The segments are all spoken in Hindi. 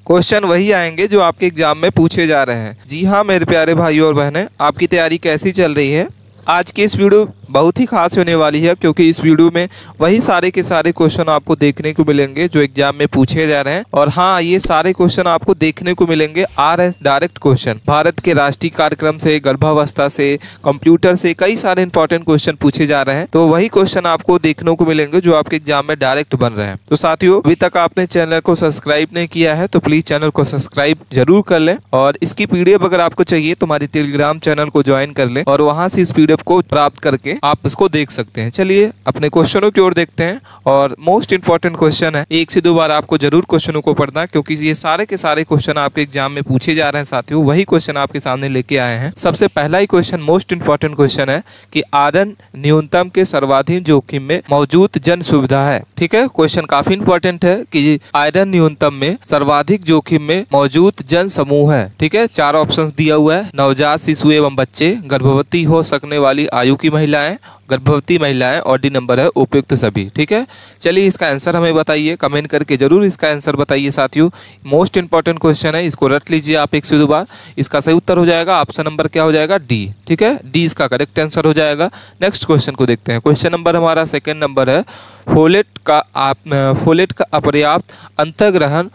क्वेश्चन वही आएंगे जो आपके एग्जाम में पूछे जा रहे हैं। जी हाँ मेरे प्यारे भाइयों और बहनें, आपकी तैयारी कैसी चल रही है? आज की इस वीडियो बहुत ही खास होने वाली है, क्योंकि इस वीडियो में वही सारे के सारे क्वेश्चन आपको देखने को मिलेंगे जो एग्जाम में पूछे जा रहे हैं। और हाँ, ये सारे क्वेश्चन आपको देखने को मिलेंगे डायरेक्ट क्वेश्चन। भारत के राष्ट्रीय कार्यक्रम से, गर्भावस्था से, कंप्यूटर से कई सारे इंपॉर्टेंट क्वेश्चन पूछे जा रहे हैं। तो वही क्वेश्चन आपको देखने को मिलेंगे जो आपके एग्जाम में डायरेक्ट बन रहे हैं। तो साथियों, अभी तक आपने चैनल को सब्सक्राइब नहीं किया है तो प्लीज चैनल को सब्सक्राइब जरूर कर लें, और इसकी पीडीएफ अगर आपको चाहिए तो हमारी टेलीग्राम चैनल को ज्वाइन कर लें और वहां से इस पीडीएफ को प्राप्त करके आप इसको देख सकते हैं। चलिए अपने क्वेश्चनों की ओर देखते हैं। और मोस्ट इंपॉर्टेंट क्वेश्चन है, 1 से 2 बार आपको जरूर क्वेश्चनों को पढ़ना है, क्योंकि ये सारे के सारे क्वेश्चन आपके एग्जाम में पूछे जा रहे हैं। साथियों, वही क्वेश्चन आपके सामने लेके आए हैं। सबसे पहला ही क्वेश्चन मोस्ट इंपॉर्टेंट क्वेश्चन है कि आयरन न्यूनतम के सर्वाधिक जोखिम में मौजूद जन सुविधा है। ठीक है, क्वेश्चन काफी इंपॉर्टेंट है कि आयरन न्यूनतम में सर्वाधिक जोखिम में मौजूद जन समूह है। ठीक है, 4 ऑप्शन दिया हुआ है: नवजात शिशु एवं बच्चे, गर्भवती हो सकने वाली आयु की महिलाएं, गर्भवती महिलाएं, और डी नंबर है उपयुक्त सभी। ठीक है, चलिए इसका आंसर हमें बताइए, कमेंट करके जरूर इसका आंसर बताइए। साथियों, मोस्ट इंपॉर्टेंट क्वेश्चन है, इसको रट लीजिए आप 1 से 2 बार। इसका सही उत्तर हो जाएगा ऑप्शन नंबर क्या हो जाएगा? डी। ठीक है, डी इसका करेक्ट आंसर हो जाएगा। नेक्स्ट क्वेश्चन को देखते हैं। क्वेश्चन नंबर हमारा सेकेंड नंबर है, फोलेट का अपर्याप्त अंतर्ग्रहण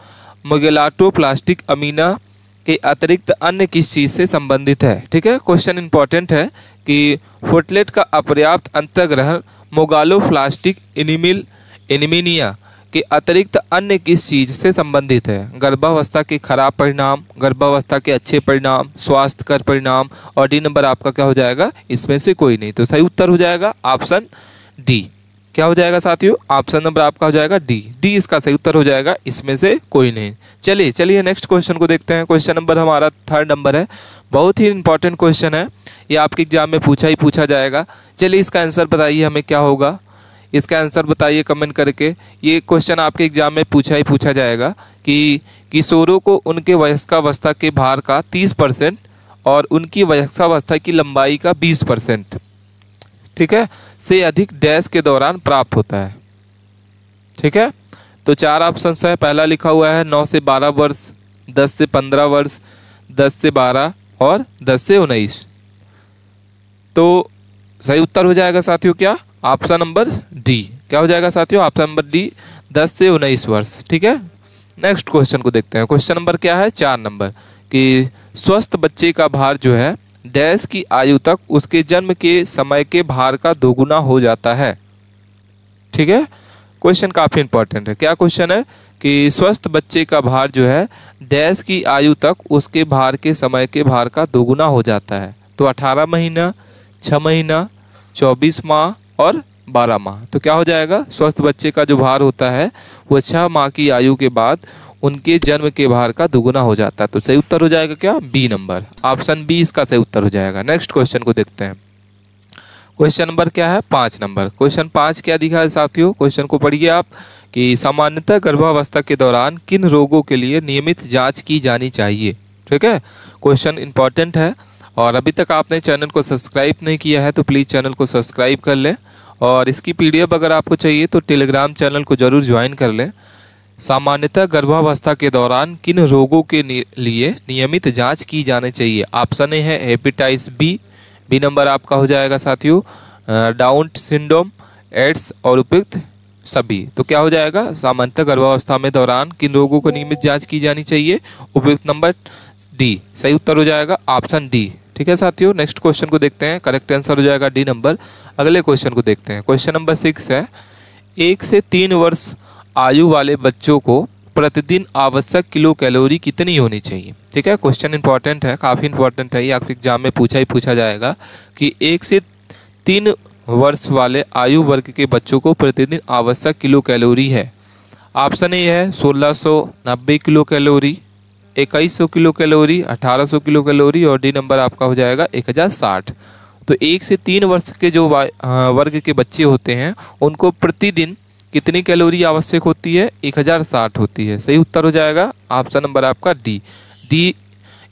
मोगेलाटोप्लास्टिक अमीना के अतिरिक्त अन्य किस चीज से संबंधित है? ठीक है, क्वेश्चन इंपॉर्टेंट है कि फोलेट का अपर्याप्त अंतर्ग्रहण मोगालोप्लास्टिक एनीमिया के अतिरिक्त अन्य किस चीज से संबंधित है? गर्भावस्था के खराब परिणाम, गर्भावस्था के अच्छे परिणाम, स्वास्थ्यकर परिणाम, और डी नंबर आपका क्या हो जाएगा? इसमें से कोई नहीं। तो सही उत्तर हो जाएगा ऑप्शन डी। क्या हो जाएगा साथियों? ऑप्शन नंबर आपका हो जाएगा डी। डी इसका सही उत्तर हो जाएगा, इसमें से कोई नहीं। चलिए नेक्स्ट क्वेश्चन को देखते हैं। क्वेश्चन नंबर हमारा थर्ड नंबर है, बहुत ही इंपॉर्टेंट क्वेश्चन है, ये आपके एग्जाम में पूछा जाएगा। चलिए इसका आंसर बताइए हमें क्या होगा, इसका आंसर बताइए कमेंट करके। ये क्वेश्चन आपके एग्जाम में पूछा जाएगा कि किशोरों को उनके वयस्कावस्था के भार का 30% और उनकी वयस्कावस्था की लंबाई का 20%, ठीक है, से अधिक डैश के दौरान प्राप्त होता है। ठीक है, तो 4 ऑप्शन है। पहला लिखा हुआ है 9 से 12 वर्ष, 10 से 15 वर्ष, 10 से 12 और 10 से 19। तो सही उत्तर हो जाएगा साथियों क्या? Option number D. क्या हो जाएगा साथियों? ऑप्शन नंबर डी, 10 से 19 वर्ष। ठीक है, नेक्स्ट क्वेश्चन को देखते हैं। क्वेश्चन नंबर क्या है? 4 नंबर कि स्वस्थ बच्चे का भार जो है डैश की आयु तक उसके जन्म के समय के भार का दोगुना हो जाता है। ठीक है, क्वेश्चन काफी इंपॉर्टेंट है। क्या क्वेश्चन है कि स्वस्थ बच्चे का भार जो है डैश की आयु तक उसके भार के समय के भार का दोगुना हो जाता है। तो 18 महीना, 6 महीना, 24 माह और 12 माह। तो क्या हो जाएगा? स्वस्थ बच्चे का जो भार होता है वो 6 माह की आयु के बाद उनके जन्म के भार का दुगुना हो जाता है। तो सही उत्तर हो जाएगा क्या? बी नंबर, ऑप्शन बी इसका सही उत्तर हो जाएगा। नेक्स्ट क्वेश्चन को देखते हैं। क्वेश्चन नंबर क्या है? 5 नंबर। क्वेश्चन 5 क्या दिखा है साथियों? क्वेश्चन को पढ़िए आप कि सामान्यतः गर्भावस्था के दौरान किन रोगों के लिए नियमित जांच की जानी चाहिए? ठीक है, क्वेश्चन इंपॉर्टेंट है, और अभी तक आपने चैनल को सब्सक्राइब नहीं किया है तो प्लीज़ चैनल को सब्सक्राइब कर लें, और इसकी पीडीएफ अगर आपको चाहिए तो टेलीग्राम चैनल को जरूर ज्वाइन कर लें। सामान्यतः गर्भावस्था के दौरान किन रोगों के लिए नियमित जांच की जानी चाहिए? ऑप्शन ए है हेपेटाइटिस बी, बी नंबर आपका हो जाएगा साथियों डाउन सिंड्रोम, एड्स और उपयुक्त सभी। तो क्या हो जाएगा? सामान्यतः गर्भावस्था में दौरान किन रोगों को नियमित जांच की जानी चाहिए? उपयुक्त नंबर डी, सही उत्तर हो जाएगा ऑप्शन डी। ठीक है साथियों, नेक्स्ट क्वेश्चन को देखते हैं। करेक्ट आंसर हो जाएगा डी नंबर। अगले क्वेश्चन को देखते हैं। क्वेश्चन नंबर 6 है, 1 से 3 वर्ष आयु वाले बच्चों को प्रतिदिन आवश्यक किलो कैलोरी कितनी होनी चाहिए? ठीक है, क्वेश्चन इंपॉर्टेंट है, काफ़ी इंपॉर्टेंट है, ये आपके एग्जाम में पूछा जाएगा कि 1 से 3 वर्ष वाले आयु वर्ग के बच्चों को प्रतिदिन आवश्यक किलो कैलोरी है। ऑप्शन ए है 1690 kilo calorie, 2100 kilo calorie, 1800 kilo calorie, और डी नंबर आपका हो जाएगा 1060। तो 1 से 3 वर्ष के जो वर्ग के बच्चे होते हैं उनको प्रतिदिन कितनी कैलोरी आवश्यक होती है? 1060 होती है। सही उत्तर हो जाएगा ऑप्शन नंबर आपका डी।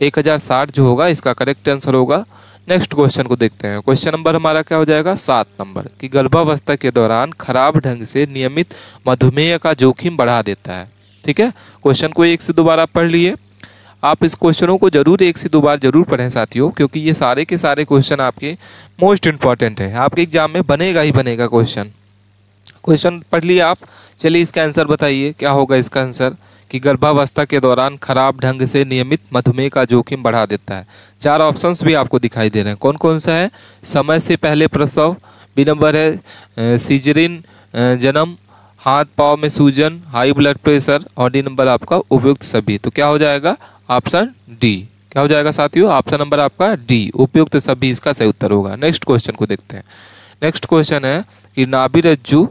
1060 जो होगा इसका करेक्ट आंसर होगा। नेक्स्ट क्वेश्चन को देखते हैं। क्वेश्चन नंबर हमारा क्या हो जाएगा? 7 नंबर कि गर्भावस्था के दौरान खराब ढंग से नियमित मधुमेह का जोखिम बढ़ा देता है। ठीक है, क्वेश्चन को एक से दो बार आप पढ़ लिए। आप इस क्वेश्चनों को जरूर एक से दो बार जरूर पढ़ें साथियों, क्योंकि ये सारे के सारे क्वेश्चन आपके मोस्ट इंपॉर्टेंट है, आपके एग्जाम में बनेगा ही बनेगा क्वेश्चन। क्वेश्चन पढ़ लिया आप, चलिए इसका आंसर बताइए क्या होगा इसका आंसर, कि गर्भावस्था के दौरान खराब ढंग से नियमित मधुमेह का जोखिम बढ़ा देता है। चार ऑप्शंस भी आपको दिखाई दे रहे हैं, कौन कौन सा है, समय से पहले प्रसव, बी नंबर है सीजरिन जन्म, हाथ पाँव में सूजन, हाई ब्लड प्रेशर, और डी नंबर आपका उपयुक्त सभी। तो क्या हो जाएगा ऑप्शन डी, क्या हो जाएगा साथियों, ऑप्शन नंबर आपका डी, उपयुक्त सभी इसका सही उत्तर होगा। नेक्स्ट क्वेश्चन को देखते हैं। नेक्स्ट क्वेश्चन है कि नाभि रज्जु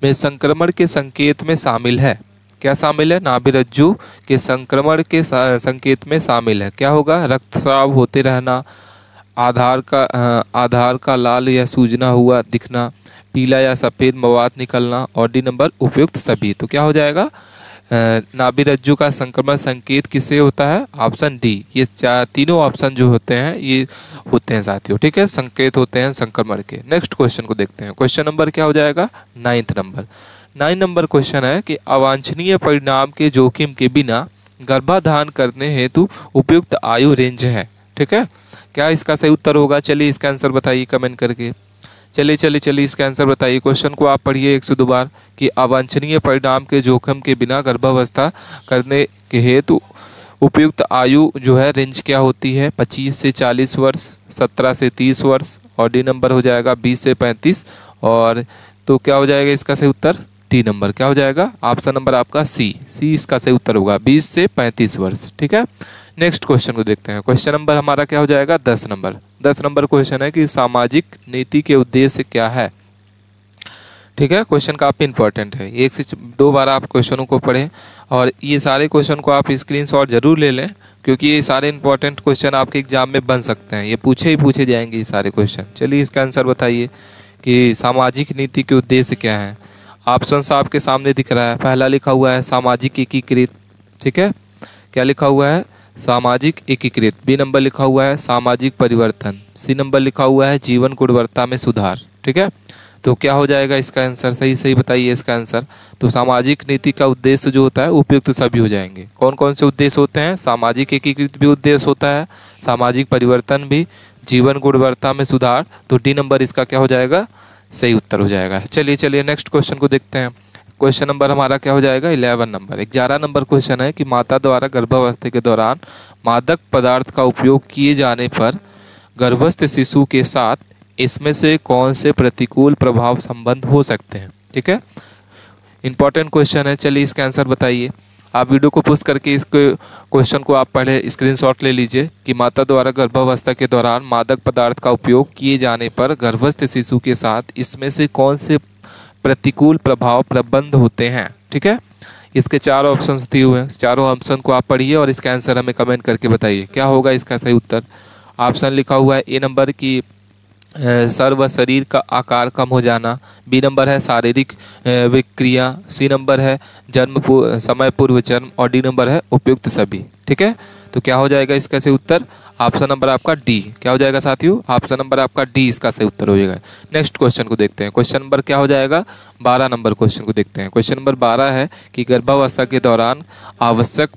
में संक्रमण के संकेत में शामिल है, क्या शामिल है, नाभि रज्जु के संक्रमण के संकेत में शामिल है, क्या होगा, रक्तस्राव होते रहना, आधार का लाल या सूजना हुआ दिखना, पीला या सफ़ेद मवाद निकलना, और डी नंबर उपयुक्त सभी। तो क्या हो जाएगा, नाभि रज्जु का संक्रमण संकेत किससे होता है, ऑप्शन डी। ये तीनों ऑप्शन जो होते हैं ये होते हैं साथियों, ठीक है, संकेत होते हैं संक्रमण के। नेक्स्ट क्वेश्चन को देखते हैं। क्वेश्चन नंबर क्या हो जाएगा, 9 नंबर क्वेश्चन है कि अवांछनीय परिणाम के जोखिम के बिना गर्भाधान करने हेतु उपयुक्त आयु रेंज है, ठीक है, क्या इसका सही उत्तर होगा। चलिए इसका आंसर बताइए कमेंट करके, चलिए इसका आंसर बताइए। क्वेश्चन को आप पढ़िए एक से दो बार, कि अवांछनीय परिणाम के जोखिम के बिना गर्भावस्था करने के हेतु उपयुक्त आयु जो है रेंज क्या होती है, 25 से 40 वर्ष, 17 से 30 वर्ष, और डी नंबर हो जाएगा 20 से 35, और तो क्या हो जाएगा इसका सही उत्तर, डी नंबर, क्या हो जाएगा ऑप्शन नंबर आपका सी इसका सही उत्तर होगा, 20 से 35 वर्ष, ठीक है। नेक्स्ट क्वेश्चन को देखते हैं। क्वेश्चन नंबर हमारा क्या हो जाएगा, 10 नंबर क्वेश्चन है कि सामाजिक नीति के उद्देश्य क्या है, ठीक है, क्वेश्चन काफ़ी इंपॉर्टेंट है, एक से दो बार आप क्वेश्चनों को पढ़ें, और ये सारे क्वेश्चन को आप स्क्रीनशॉट जरूर ले लें, क्योंकि ये सारे इंपॉर्टेंट क्वेश्चन आपके एग्जाम में बन सकते हैं, ये पूछे जाएंगे ये सारे क्वेश्चन। चलिए इसका आंसर बताइए कि सामाजिक नीति के उद्देश्य क्या है। ऑप्शंस आपके सामने दिख रहा है, पहला लिखा हुआ है सामाजिक एकीकृत, ठीक है, क्या लिखा हुआ है, सामाजिक एकीकृत, बी नंबर लिखा हुआ है सामाजिक परिवर्तन, सी नंबर लिखा हुआ है जीवन गुणवत्ता में सुधार, ठीक है। तो क्या हो जाएगा इसका आंसर, सही बताइए इसका आंसर। तो सामाजिक नीति का उद्देश्य जो होता है उपयुक्त सभी हो जाएंगे। कौन कौन से उद्देश्य होते हैं, सामाजिक एकीकृत भी उद्देश्य होता है, सामाजिक परिवर्तन भी, जीवन गुणवत्ता में सुधार, तो डी नंबर इसका क्या हो जाएगा, सही उत्तर हो जाएगा। चलिए नेक्स्ट क्वेश्चन को देखते हैं। क्वेश्चन नंबर हमारा क्या हो जाएगा, 11 नंबर क्वेश्चन है कि माता द्वारा गर्भावस्था के दौरान मादक पदार्थ का उपयोग किए जाने पर गर्भस्थ शिशु के साथ इसमें से कौन से प्रतिकूल प्रभाव संबंध हो सकते हैं, ठीक है, इंपॉर्टेंट क्वेश्चन है। चलिए इसका आंसर बताइए। आप वीडियो को पोस्ट करके इस क्वेश्चन को आप पढ़े, स्क्रीनशॉट ले लीजिए कि माता द्वारा गर्भावस्था के दौरान मादक पदार्थ का उपयोग किए जाने पर गर्भस्थ शिशु के साथ इसमें से कौन से प्रतिकूल प्रभाव प्रबंध होते हैं, ठीक है। इसके चारों ऑप्शंस दिए हुए हैं, चारों ऑप्शन को आप पढ़िए और इसका आंसर हमें कमेंट करके बताइए क्या होगा इसका सही उत्तर। ऑप्शन लिखा हुआ है ए नंबर की सर व शरीर का आकार कम हो जाना, बी नंबर है शारीरिक विक्रिया, सी नंबर है समय पूर्व जन्म, और डी नंबर है उपयुक्त सभी, ठीक है। तो क्या हो जाएगा इसका सही उत्तर, ऑप्शन नंबर आपका डी, क्या हो जाएगा साथियों, ऑप्शन नंबर आपका डी इसका सही उत्तर हो जाएगा। नेक्स्ट क्वेश्चन को देखते हैं। क्वेश्चन नंबर क्या हो जाएगा, 12 नंबर क्वेश्चन को देखते हैं। क्वेश्चन नंबर 12 है कि गर्भावस्था के दौरान आवश्यक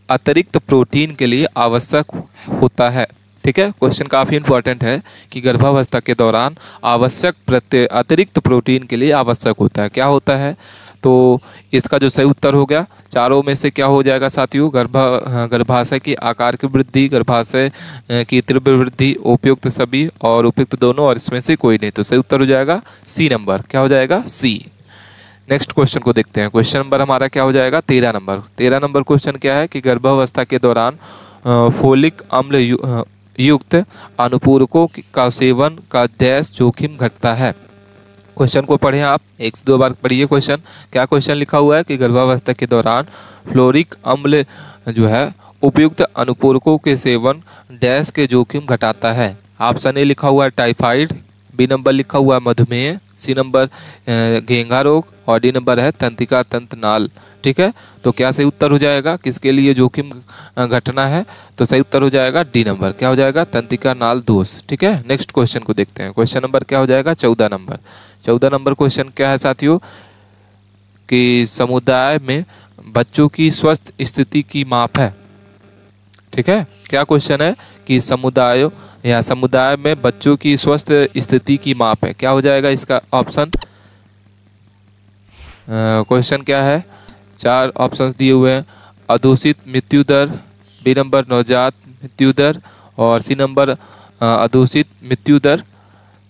अतिरिक्त प्रोटीन के लिए आवश्यक होता है, ठीक है। क्वेश्चन काफ़ी इंपॉर्टेंट है कि गर्भावस्था के दौरान आवश्यक अतिरिक्त प्रोटीन के लिए आवश्यक होता है, क्या होता है। तो इसका जो सही उत्तर हो गया चारों में से क्या हो जाएगा साथियों, गर्भाशय की आकार की वृद्धि, गर्भाशय की तीव्र वृद्धि, उपयुक्त सभी और उपयुक्त दोनों, और इसमें से कोई नहीं। तो सही उत्तर हो जाएगा सी नंबर, क्या हो जाएगा सी। नेक्स्ट क्वेश्चन को देखते हैं। क्वेश्चन नंबर हमारा क्या हो जाएगा 13 नंबर क्वेश्चन क्या है कि गर्भावस्था के दौरान फोलिक अम्ल युक्त अनुपूरकों का सेवन का डैश जोखिम घटता है। क्वेश्चन को पढ़ें आप, एक से दो बार पढ़िए क्वेश्चन। क्या क्वेश्चन लिखा हुआ है कि गर्भावस्था के दौरान फ्लोरिक अम्ल जो है उपयुक्त अनुपूरकों के सेवन डैश के जोखिम घटाता है। ऑप्शन ए लिखा हुआ है टाइफाइड, बी नंबर लिखा हुआ है मधुमेह, सी नंबर घेंघा रोग, और डी नंबर है तंत्रिका तंत्रनाल, ठीक है। तो क्या सही उत्तर हो जाएगा, किसके लिए जोखिम घटना है, तो सही उत्तर हो जाएगा डी नंबर, क्या हो जाएगा तंत्रिका नाल दोष, ठीक है। नेक्स्ट क्वेश्चन को देखते हैं। क्वेश्चन नंबर क्या हो जाएगा 14 नंबर क्वेश्चन क्या है साथियों कि समुदाय में बच्चों की स्वस्थ स्थिति की माप है। ठीक है, क्या क्वेश्चन है कि समुदाय में बच्चों की स्वस्थ स्थिति की माप है। क्या हो जाएगा इसका ऑप्शन? क्वेश्चन क्या है? 4 ऑप्शन दिए हुए हैं। अदूषित मृत्यु दर, बी नंबर नवजात मृत्यु दर, और सी नंबर अदूषित मृत्यु दर,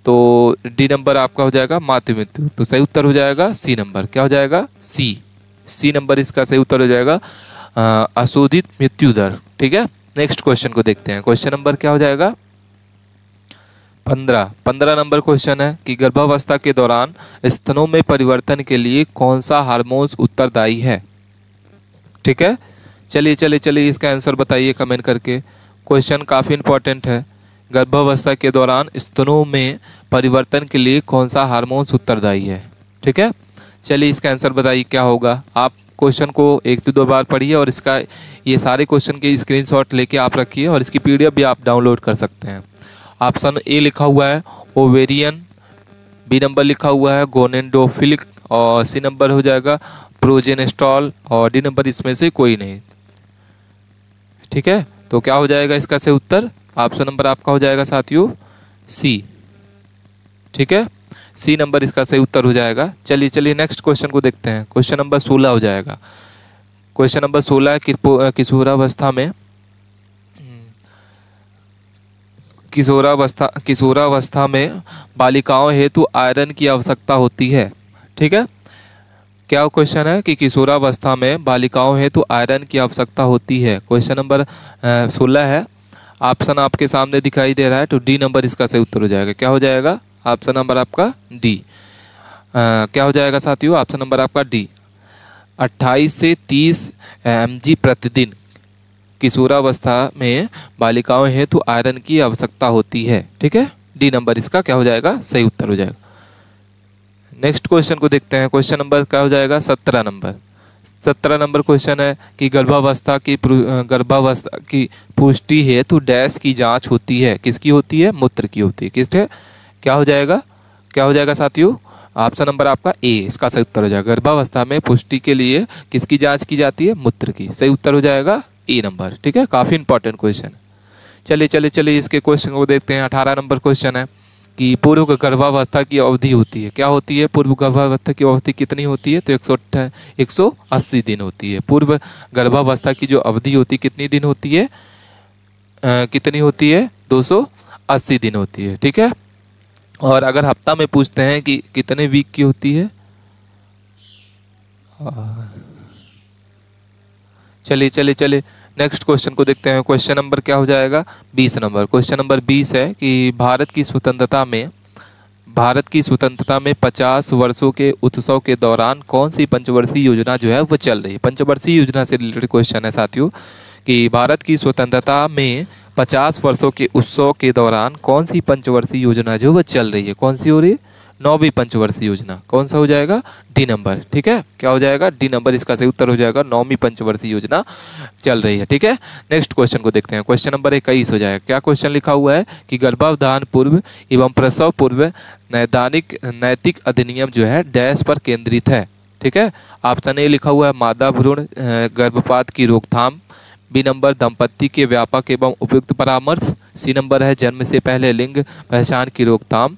तो डी नंबर आपका हो जाएगा मातृ मृत्यु। तो सही उत्तर हो जाएगा सी नंबर। क्या हो जाएगा? सी नंबर इसका सही उत्तर हो जाएगा, अशोधित मृत्यु दर। ठीक है, नेक्स्ट क्वेश्चन को देखते हैं। क्वेश्चन नंबर क्या हो जाएगा? 15 नंबर क्वेश्चन है कि गर्भावस्था के दौरान स्तनों में परिवर्तन के लिए कौन सा हार्मोन्स उत्तरदायी है। ठीक है, चलिए इसका आंसर बताइए कमेंट करके। क्वेश्चन काफ़ी इंपॉर्टेंट है। गर्भावस्था के दौरान स्तनों में परिवर्तन के लिए कौन सा हार्मोन्स उत्तरदायी है। ठीक है, चलिए इसका आंसर बताइए क्या होगा। आप क्वेश्चन को 1 से 2 बार पढ़िए और इसका ये सारे क्वेश्चन के स्क्रीनशॉट लेके आप रखिए और इसकी पीडीएफ भी आप डाउनलोड कर सकते हैं। ऑप्शन ए लिखा हुआ है ओवेरियन, बी नंबर लिखा हुआ है गोनेडोफिलिक, और सी नंबर हो जाएगा प्रोजेनेस्ट्रॉल, और डी नंबर इसमें से कोई नहीं। ठीक है, तो क्या हो जाएगा इसका सही उत्तर? ऑप्शन नंबर आपका हो जाएगा साथियों सी। ठीक है, सी नंबर इसका सही उत्तर हो जाएगा। चलिए नेक्स्ट क्वेश्चन को देखते हैं। क्वेश्चन नंबर 16 हो जाएगा। क्वेश्चन नंबर 16 है किशोरावस्था में बालिकाओं हेतु आयरन की आवश्यकता होती है। ठीक है, क्या क्वेश्चन है कि किशोरावस्था में बालिकाओं हेतु आयरन की आवश्यकता होती है। क्वेश्चन नंबर 16 है। ऑप्शन आपके सामने दिखाई दे रहा है, तो डी नंबर इसका सही उत्तर हो जाएगा। क्या हो जाएगा? ऑप्शन नंबर आपका डी। क्या हो जाएगा साथियों? ऑप्शन नंबर आपका डी। 28 से 30 mg प्रतिदिन किशोरावस्था में बालिकाओं हेतु आयरन की आवश्यकता होती है। ठीक है, डी नंबर इसका क्या हो जाएगा? सही उत्तर हो जाएगा। नेक्स्ट क्वेश्चन को देखते हैं। क्वेश्चन नंबर क्या हो जाएगा? 17 नंबर क्वेश्चन है कि गर्भावस्था की पुष्टि हेतु डैश की जांच होती है। किसकी होती है? मूत्र की होती है। किसके? क्या हो जाएगा साथियों? ऑप्शन नंबर आपका ए इसका सही उत्तर हो जाएगा। गर्भावस्था में पुष्टि के लिए किसकी जांच की जाती है? मूत्र की। सही उत्तर हो जाएगा ए नंबर। ठीक है, काफ़ी इंपॉर्टेंट क्वेश्चन। चलिए इसके क्वेश्चन को देखते हैं। 18 नंबर क्वेश्चन है कि पूर्व गर्भावस्था की अवधि होती है। क्या होती है? पूर्व गर्भावस्था की अवधि कितनी होती है? तो 180 दिन होती है। पूर्व गर्भावस्था की जो अवधि होती है कितनी दिन होती है? कितनी होती है? 280 दिन होती है। ठीक है, और अगर हफ्ता में पूछते हैं कि कितने वीक की होती है, चलिए नेक्स्ट क्वेश्चन को देखते हैं। क्वेश्चन नंबर क्या हो जाएगा? 20 नंबर। क्वेश्चन नंबर 20 है कि भारत की स्वतंत्रता में 50 वर्षों के उत्सव के दौरान कौन सी पंचवर्षीय योजना जो है वो चल रही है। पंचवर्षीय योजना से रिलेटेड क्वेश्चन है साथियों कि भारत की स्वतंत्रता में 50 वर्षों के उत्सव के दौरान कौन सी पंचवर्षीय योजना जो वो चल रही है। कौन सी हो रही है? 9वीं पंचवर्षीय योजना। कौन सा हो जाएगा? D number. ठीक है, क्या हो जाएगा? डी नंबर इसका सही उत्तर हो जाएगा। 9वीं पंचवर्षीय योजना चल रही है। ठीक है, नेक्स्ट क्वेश्चन को देखते हैं। क्वेश्चन नंबर 21 हो जाएगा। क्या क्वेश्चन लिखा हुआ है कि गर्भाधान पूर्व एवं प्रसव पूर्व नैतिक अधिनियम जो है डैश पर केंद्रित है। ठीक है, ऑप्शन ए लिखा हुआ है मादा भ्रूण गर्भपात की रोकथाम, बी नंबर दंपत्ति के व्यापक एवं उपयुक्त परामर्श, सी नंबर है जन्म से पहले लिंग पहचान की रोकथाम,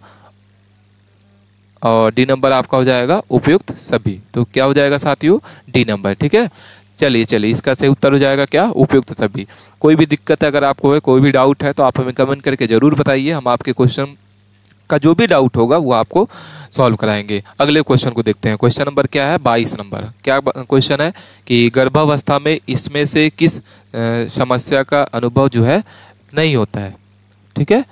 और डी नंबर आपका हो जाएगा उपयुक्त सभी। तो क्या हो जाएगा साथियों? D number. ठीक है, चलिए इसका सही उत्तर हो जाएगा क्या? उपयुक्त सभी। कोई भी दिक्कत है अगर आपको है, कोई भी डाउट है तो आप हमें कमेंट करके ज़रूर बताइए। हम आपके क्वेश्चन का जो भी डाउट होगा वो आपको सॉल्व कराएंगे। अगले क्वेश्चन को देखते हैं। क्वेश्चन नंबर क्या है? 22 नंबर। क्या क्वेश्चन है कि गर्भावस्था में इसमें से किस समस्या का अनुभव जो है नहीं होता है। ठीक है,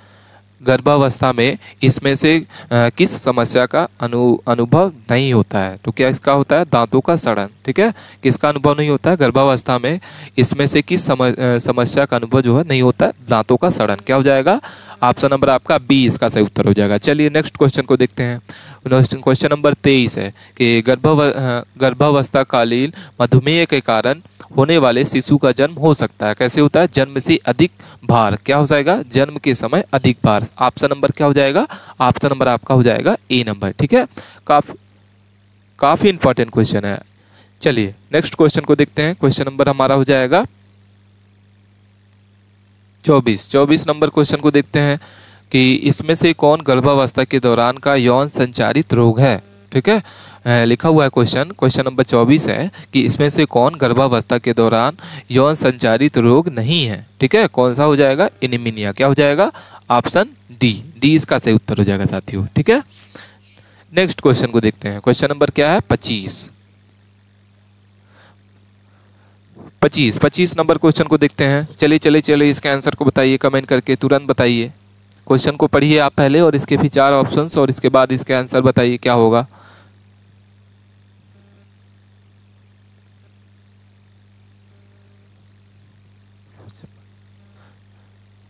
गर्भावस्था में इसमें से किस समस्या का अनुभव नहीं होता है। तो क्या इसका होता है? दांतों का सड़न। ठीक है, किसका अनुभव नहीं होता है? गर्भावस्था में इसमें से किस समस्या का अनुभव जो है नहीं होता है? दांतों का सड़न। क्या हो जाएगा? ऑप्शन नंबर आपका बी इसका सही उत्तर हो जाएगा। चलिए नेक्स्ट क्वेश्चन को देखते हैं। क्वेश्चन नंबर 23 है कि गर्भावस्था कालीन मधुमेह के कारण होने वाले शिशु का जन्म हो सकता है। कैसे होता है? जन्म से अधिक भार। क्या हो जाएगा? जन्म के समय अधिक भार। ऑप्शन नंबर क्या हो जाएगा? ऑप्शन नंबर आपका हो जाएगा ए नंबर। ठीक है, काफ़ी इंपॉर्टेंट क्वेश्चन है। चलिए नेक्स्ट क्वेश्चन को देखते हैं। क्वेश्चन नंबर हमारा हो जाएगा 24 नंबर क्वेश्चन को देखते हैं कि इसमें से कौन गर्भावस्था के दौरान का यौन संचारित रोग है। ठीक है, लिखा हुआ है क्वेश्चन नंबर 24 है कि इसमें से कौन गर्भावस्था के दौरान यौन संचारित रोग नहीं है। ठीक है, कौन सा हो जाएगा, एनीमिया। क्या हो जाएगा, ऑप्शन डी इसका सही उत्तर हो जाएगा साथियों। ठीक है, नेक्स्ट क्वेश्चन को देखते हैं। क्वेश्चन नंबर क्या है, 25 नंबर क्वेश्चन को देखते हैं। चलिए इसके आंसर को बताइए, कमेंट करके तुरंत बताइए। क्वेश्चन को पढ़िए आप पहले और इसके फिर 4 ऑप्शंस और इसके बाद इसके आंसर बताइए क्या होगा।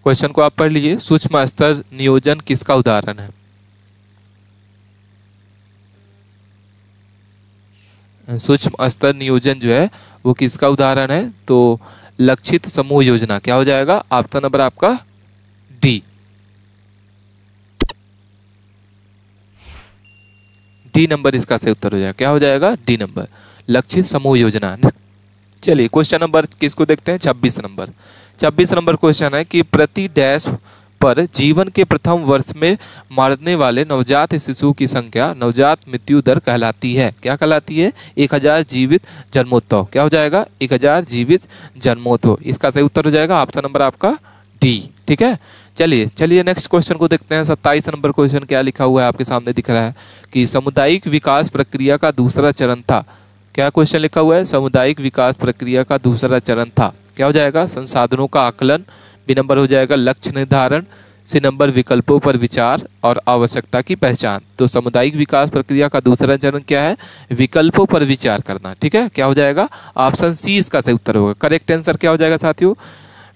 क्वेश्चन को आप पढ़ लीजिए। सूक्ष्म स्तर नियोजन किसका उदाहरण है। सूक्ष्म स्तर नियोजन जो है वो किसका उदाहरण है, तो लक्षित समूह योजना। क्या हो जाएगा, ऑप्शन नंबर आपका डी नंबर इसका सही उत्तर हो जाएगा। क्या हो जाएगा, डी नंबर, लक्षित समूह योजना। चलिए क्वेश्चन नंबर किसको देखते हैं, 26 नंबर क्वेश्चन है कि प्रति डैश पर जीवन के प्रथम वर्ष में मरने वाले नवजात शिशु की संख्या नवजात मृत्यु दर कहलाती है। क्या कहलाती है, 1000 जीवित जन्मोत्सव। क्या हो जाएगा, 1000 जीवित जन्मोत्सव। इसका सही उत्तर हो जाएगा ऑप्शन नंबर आपका डी। ठीक है, चलिए नेक्स्ट क्वेश्चन को देखते हैं। 27 नंबर क्वेश्चन क्या लिखा हुआ है आपके सामने दिख रहा है कि सामुदायिक विकास प्रक्रिया का दूसरा चरण था। क्या क्वेश्चन लिखा हुआ है, सामुदायिक विकास प्रक्रिया का दूसरा चरण था। क्या हो जाएगा, संसाधनों का आकलन। बी नंबर हो जाएगा लक्ष्य निर्धारण। सी नंबर विकल्पों पर विचार और आवश्यकता की पहचान। तो सामुदायिक विकास प्रक्रिया का दूसरा चरण क्या है, विकल्पों पर विचार करना। ठीक है, क्या हो जाएगा, ऑप्शन सी इसका सही उत्तर होगा। करेक्ट आंसर क्या हो जाएगा साथियों,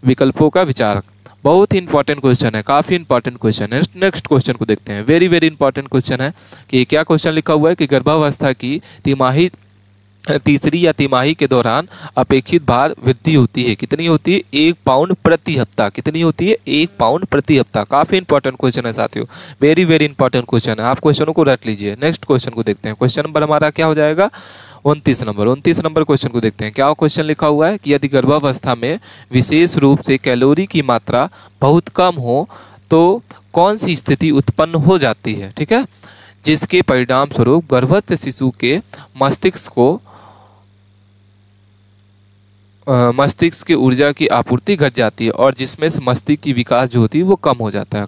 विकल्पों का विचार। बहुत ही इंपॉर्टेंट क्वेश्चन है, काफी इंपॉर्टेंट क्वेश्चन है। नेक्स्ट क्वेश्चन को देखते हैं। वेरी इंपॉर्टेंट क्वेश्चन है कि क्या क्वेश्चन लिखा हुआ है कि गर्भावस्था की तीसरी या तिमाही के दौरान अपेक्षित भार वृद्धि होती है। कितनी होती है, 1 पाउंड प्रति हफ्ता। कितनी होती है, 1 पाउंड प्रति हफ्ता। काफी इंपॉर्टेंट क्वेश्चन है साथियों, वेरी इंपॉर्टेंट क्वेश्चन है। आप क्वेश्चनों को रख लीजिए। नेक्स्ट क्वेश्चन को देखते हैं। क्वेश्चन नंबर हमारा क्या हो जाएगा, 29 नंबर क्वेश्चन को देखते हैं। क्या क्वेश्चन लिखा हुआ है कि यदि गर्भावस्था में विशेष रूप से कैलोरी की मात्रा बहुत कम हो तो कौन सी स्थिति उत्पन्न हो जाती है। ठीक है, जिसके परिणाम स्वरूप गर्भस्थ शिशु के मस्तिष्क की ऊर्जा की आपूर्ति घट जाती है और जिसमें से मस्तिष्क की विकास जो होती है वो कम हो जाता है।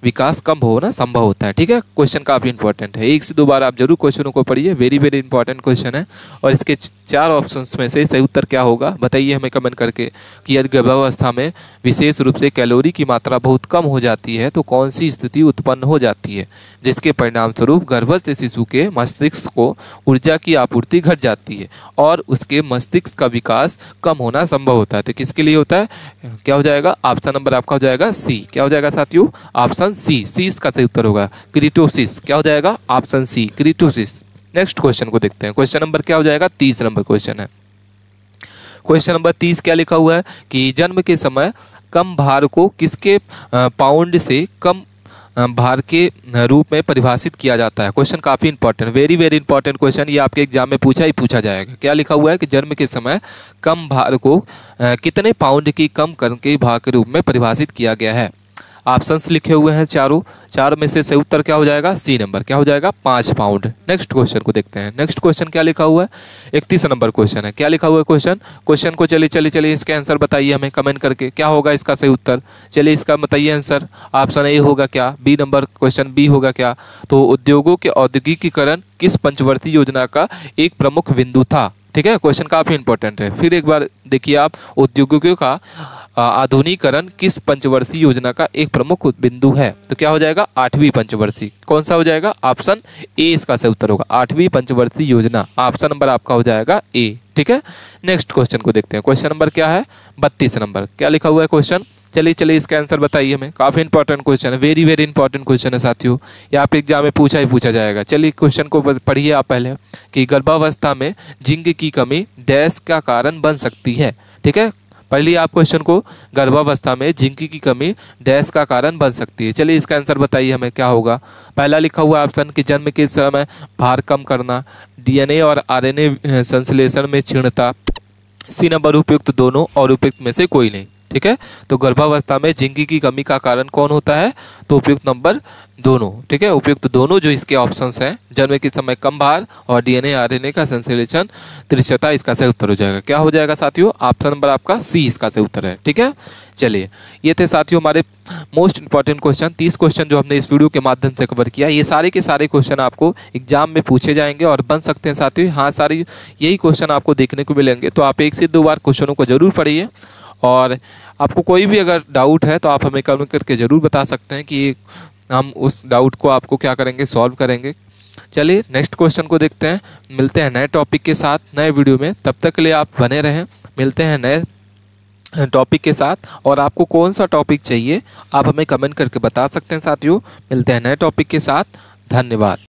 विकास कम होना संभव होता है। ठीक है, क्वेश्चन काफ़ी इंपॉर्टेंट है। 1 से 2 बार आप जरूर क्वेश्चनों को पढ़िए, वेरी इंपॉर्टेंट क्वेश्चन है। और इसके 4 ऑप्शंस में से सही उत्तर क्या होगा बताइए हमें कमेंट करके कि यदि गर्भावस्था में विशेष रूप से कैलोरी की मात्रा बहुत कम हो जाती है तो कौन सी स्थिति उत्पन्न हो जाती है, जिसके परिणाम स्वरूप गर्भस्थ शिशु के मस्तिष्क को ऊर्जा की आपूर्ति घट जाती है और उसके मस्तिष्क का विकास कम होना संभव होता है। तो किसके लिए होता है, क्या हो जाएगा, ऑप्शन नंबर आपका हो जाएगा सी। क्या हो जाएगा साथियों, ऑप्शन सी इसका सही उत्तर होगा, क्रीटोसिस। क्या हो जाएगा, ऑप्शन सी, क्रीटोसिस। नेक्स्ट क्वेश्चन को देखते हैं। क्वेश्चन नंबर क्या हो जाएगा, 30 नंबर क्वेश्चन है। क्वेश्चन नंबर 30 क्या लिखा हुआ है कि जन्म के समय कम भार को किसके पाउंड से कम भार के रूप में परिभाषित किया जाता है। क्वेश्चन काफ़ी इंपॉर्टेंट, वेरी इंपॉर्टेंट क्वेश्चन। ये आपके एग्जाम में पूछा जाएगा। क्या लिखा हुआ है कि जन्म के समय कम भार को कितने पाउंड की कम करके भार के रूप में परिभाषित किया गया है। ऑप्शंस लिखे हुए हैं चारों में से सही उत्तर क्या हो जाएगा, सी नंबर। क्या हो जाएगा, 5 पाउंड। नेक्स्ट क्वेश्चन को देखते हैं। नेक्स्ट क्वेश्चन क्या लिखा हुआ है, 31 नंबर क्वेश्चन है। क्या लिखा हुआ है क्वेश्चन को चलिए इसके आंसर बताइए हमें कमेंट करके, क्या होगा इसका सही उत्तर। चलिए इसका बताइए आंसर। ऑप्शन ए होगा क्या, बी नंबर क्वेश्चन बी होगा क्या। तो उद्योगों के औद्योगिकीकरण किस पंचवर्षीय योजना का एक प्रमुख बिंदु था। ठीक है, क्वेश्चन काफ़ी इंपॉर्टेंट है। फिर एक बार देखिए आप, उद्योगों का आधुनिकीकरण किस पंचवर्षीय योजना का एक प्रमुख बिंदु है। तो क्या हो जाएगा, 8वीं पंचवर्षीय। कौन सा हो जाएगा, ऑप्शन ए इसका सही उत्तर होगा, 8वीं पंचवर्षीय योजना। ऑप्शन नंबर आपका हो जाएगा ए। ठीक है, नेक्स्ट क्वेश्चन को देखते हैं। क्वेश्चन नंबर क्या है, 32 नंबर। क्या लिखा हुआ है क्वेश्चन, चलिए इसका आंसर बताइए हमें। काफ़ी इंपॉर्टेंट क्वेश्चन है, वेरी इंपॉर्टेंट क्वेश्चन है साथियों। ये आप एग्जाम में पूछा जाएगा। चलिए क्वेश्चन को पढ़िए आप पहले कि गर्भावस्था में जिंक की कमी डैश का कारण बन सकती है। ठीक है, पढ़ आप क्वेश्चन को। गर्भावस्था में जिंक की कमी डैश का कारण बन सकती है। चलिए इसका आंसर बताइए हमें क्या होगा। पहला लिखा हुआ ऑप्शन कि जन्म के समय भार कम करना, डीएनए और आरएनए संश्लेषण में क्षीणता, सी नंबर उपयुक्त दोनों और उपयुक्त में से कोई नहीं। ठीक है, तो गर्भावस्था में जिंक की कमी का कारण कौन होता है, तो उपयुक्त नंबर दोनों। ठीक है, उपयुक्त दोनों जो इसके ऑप्शंस हैं, जन्म के समय कम भार और डीएनए आरएनए का संश्लेषण तिरछता, इसका सही उत्तर हो जाएगा। क्या हो जाएगा साथियों, ऑप्शन नंबर आपका सी इसका सही उत्तर है। ठीक है, चलिए ये थे साथियों हमारे मोस्ट इंपॉर्टेंट क्वेश्चन, 30 क्वेश्चन जो हमने इस वीडियो के माध्यम से कवर किया। ये सारे के सारे क्वेश्चन आपको एग्जाम में पूछे जाएंगे और बन सकते हैं साथियों। हाँ, सारी यही क्वेश्चन आपको देखने को मिलेंगे, तो आप 1 से 2 बार क्वेश्चनों को जरूर पढ़िए। और आपको कोई भी अगर डाउट है तो आप हमें कमेंट करके ज़रूर बता सकते हैं कि हम उस डाउट को आपको क्या करेंगे, सॉल्व करेंगे। चलिए नेक्स्ट क्वेश्चन को देखते हैं। मिलते हैं नए टॉपिक के साथ नए वीडियो में, तब तक के लिए आप बने रहें। मिलते हैं नए टॉपिक के साथ, और आपको कौन सा टॉपिक चाहिए आप हमें कमेंट करके बता सकते हैं साथियों। मिलते हैं नए टॉपिक के साथ, धन्यवाद।